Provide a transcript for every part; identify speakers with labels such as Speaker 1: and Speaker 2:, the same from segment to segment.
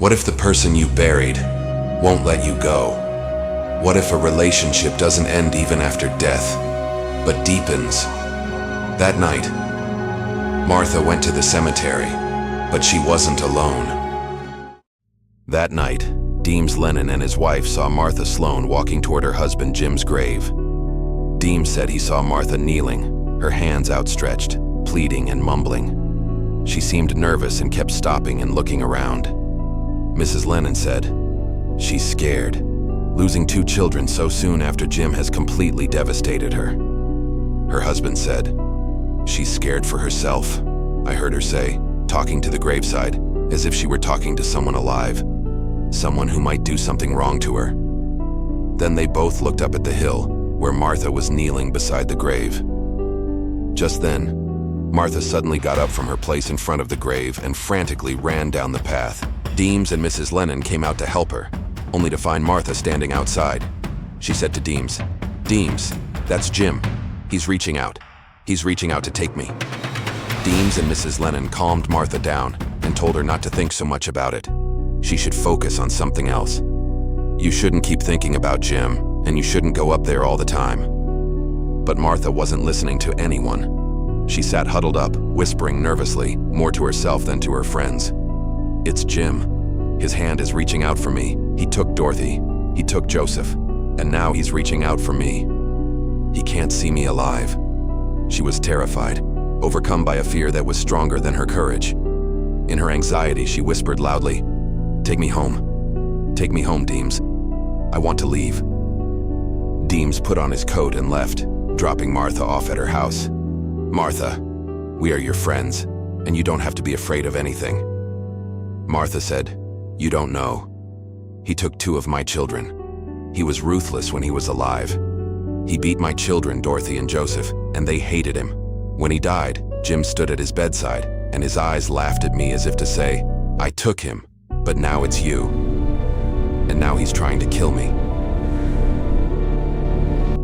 Speaker 1: What if the person you buried won't let you go? What if a relationship doesn't end even after death, but deepens? That night, Martha went to the cemetery, but she wasn't alone. That night, Deems Lennon and his wife saw Martha Sloan walking toward her husband Jim's grave. Deems said he saw Martha kneeling, her hands outstretched, pleading and mumbling. She seemed nervous and kept stopping and looking around. Mrs. Lennon said, "She's scared. Losing 2 children so soon after Jim has completely devastated her." Her husband said, "She's scared for herself," I heard her say, talking to the graveside, as if she were talking to someone alive, someone who might do something wrong to her. Then they both looked up at the hill, where Martha was kneeling beside the grave. Just then, Martha suddenly got up from her place in front of the grave and frantically ran down the path. Deems and Mrs. Lennon came out to help her, only to find Martha standing outside. She said to Deems, "Deems, that's Jim. He's reaching out. He's reaching out to take me." Deems and Mrs. Lennon calmed Martha down and told her not to think so much about it. She should focus on something else. You shouldn't keep thinking about Jim, and you shouldn't go up there all the time. But Martha wasn't listening to anyone. She sat huddled up, whispering nervously, more to herself than to her friends. "It's Jim. His hand is reaching out for me. He took Dorothy. He took Joseph. And now he's reaching out for me. He can't see me alive." She was terrified, overcome by a fear that was stronger than her courage. In her anxiety, she whispered loudly, "Take me home. Take me home, Deems. I want to leave." Deems put on his coat and left, dropping Martha off at her house. "Martha, we are your friends, and you don't have to be afraid of anything." Martha said, "You don't know. He took 2 of my children. He was ruthless when he was alive. He beat my children, Dorothy and Joseph, and they hated him. When he died, Jim stood at his bedside, and his eyes laughed at me as if to say, 'I took him, but now it's you. And now he's trying to kill me.'"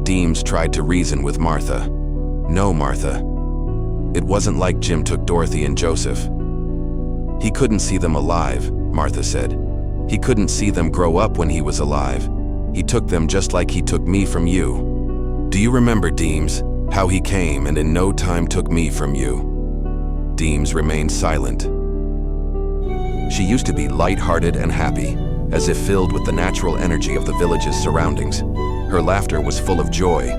Speaker 1: Deems tried to reason with Martha. "No, Martha. It wasn't like Jim took Dorothy and Joseph. He couldn't see them alive," Martha said. "He couldn't see them grow up when he was alive. He took them just like he took me from you. Do you remember, Deems, how he came and in no time took me from you?" Deems remained silent. She used to be light-hearted and happy, as if filled with the natural energy of the village's surroundings. Her laughter was full of joy.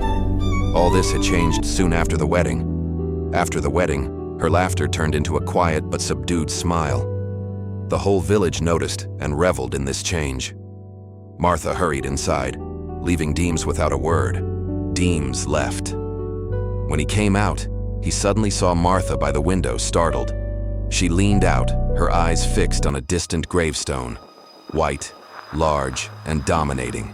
Speaker 1: All this had changed soon after the wedding. After the wedding, her laughter turned into a quiet but subdued smile. The whole village noticed and reveled in this change. Martha hurried inside, leaving Deems without a word. Deems left. When he came out, he suddenly saw Martha by the window, startled. She leaned out, her eyes fixed on a distant gravestone, white, large, and dominating.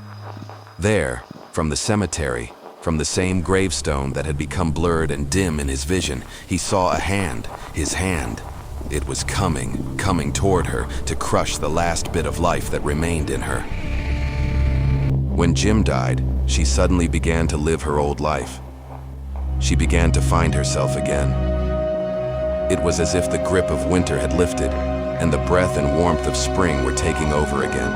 Speaker 1: There, from the cemetery, from the same gravestone that had become blurred and dim in his vision, he saw a hand, his hand. It was coming toward her to crush the last bit of life that remained in her. When Jim died, she suddenly began to live her old life. She began to find herself again. It was as if the grip of winter had lifted, and the breath and warmth of spring were taking over again.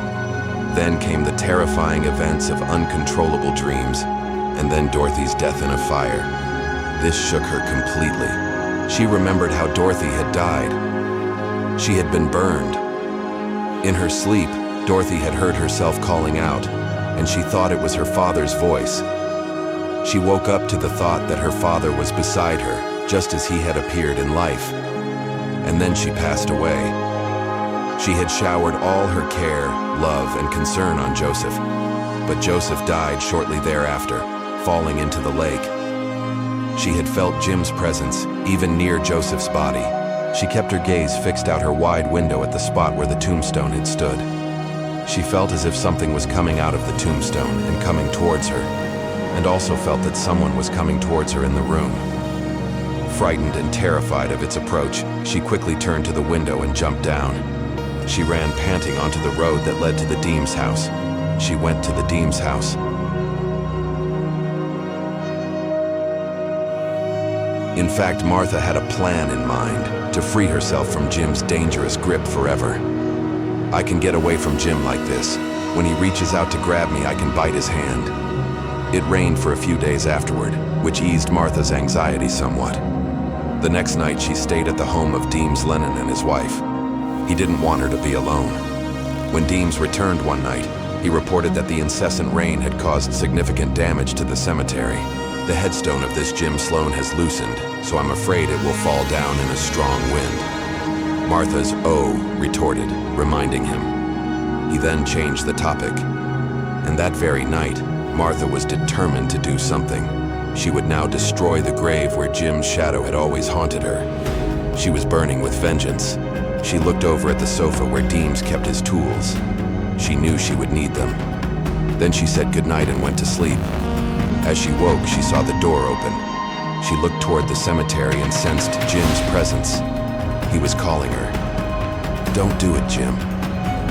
Speaker 1: Then came the terrifying events of uncontrollable dreams, and then Dorothy's death in a fire. This shook her completely. She remembered how Dorothy had died. She had been burned. In her sleep, Dorothy had heard herself calling out, and she thought it was her father's voice. She woke up to the thought that her father was beside her, just as he had appeared in life. And then she passed away. She had showered all her care, love, and concern on Joseph, but Joseph died shortly thereafter, falling into the lake. She had felt Jim's presence, even near Joseph's body. She kept her gaze fixed out her wide window at the spot where the tombstone had stood. She felt as if something was coming out of the tombstone and coming towards her, and also felt that someone was coming towards her in the room. Frightened and terrified of its approach, she quickly turned to the window and jumped down. She ran panting onto the road that led to the Deems house. She went to the Deems house. In fact, Martha had a plan in mind to free herself from Jim's dangerous grip forever. I can get away from Jim like this. When he reaches out to grab me, I can bite his hand. It rained for a few days afterward, which eased Martha's anxiety somewhat. The next night, she stayed at the home of Deems Lennon and his wife. He didn't want her to be alone. When Deems returned one night, he reported that the incessant rain had caused significant damage to the cemetery. The headstone of this Jim Sloan has loosened, so I'm afraid it will fall down in a strong wind. Martha's "oh" retorted, reminding him. He then changed the topic. And that very night, Martha was determined to do something. She would now destroy the grave where Jim's shadow had always haunted her. She was burning with vengeance. She looked over at the sofa where Deems kept his tools. She knew she would need them. Then she said goodnight and went to sleep. As she woke, she saw the door open. She looked toward the cemetery and sensed Jim's presence. He was calling her. "Don't do it, Jim.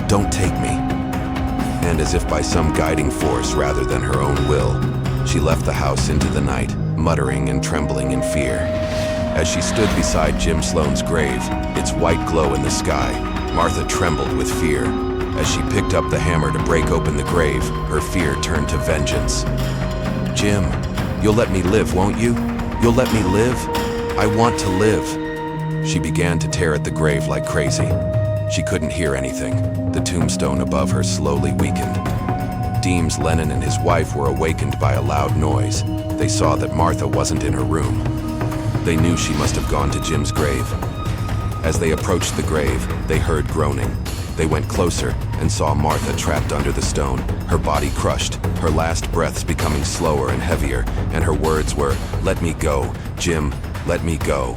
Speaker 1: Don't take me." And as if by some guiding force rather than her own will, she left the house into the night, muttering and trembling in fear. As she stood beside Jim Sloan's grave, its white glow in the sky, Martha trembled with fear. As she picked up the hammer to break open the grave, her fear turned to vengeance. "Jim, you'll let me live, won't you? You'll let me live? I want to live." She began to tear at the grave like crazy. She couldn't hear anything. The tombstone above her slowly weakened. Deems Lennon and his wife were awakened by a loud noise. They saw that Martha wasn't in her room. They knew she must have gone to Jim's grave. As they approached the grave, they heard groaning. They went closer and saw Martha trapped under the stone, her body crushed, her last breaths becoming slower and heavier, and her words were, "Let me go, Jim, let me go."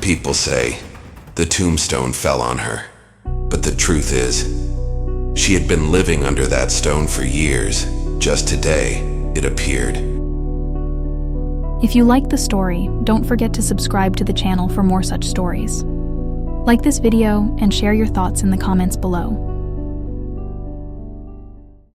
Speaker 1: People say the tombstone fell on her, but the truth is, she had been living under that stone for years. Just today, it appeared.
Speaker 2: If you like the story, don't forget to subscribe to the channel for more such stories. Like this video and share your thoughts in the comments below.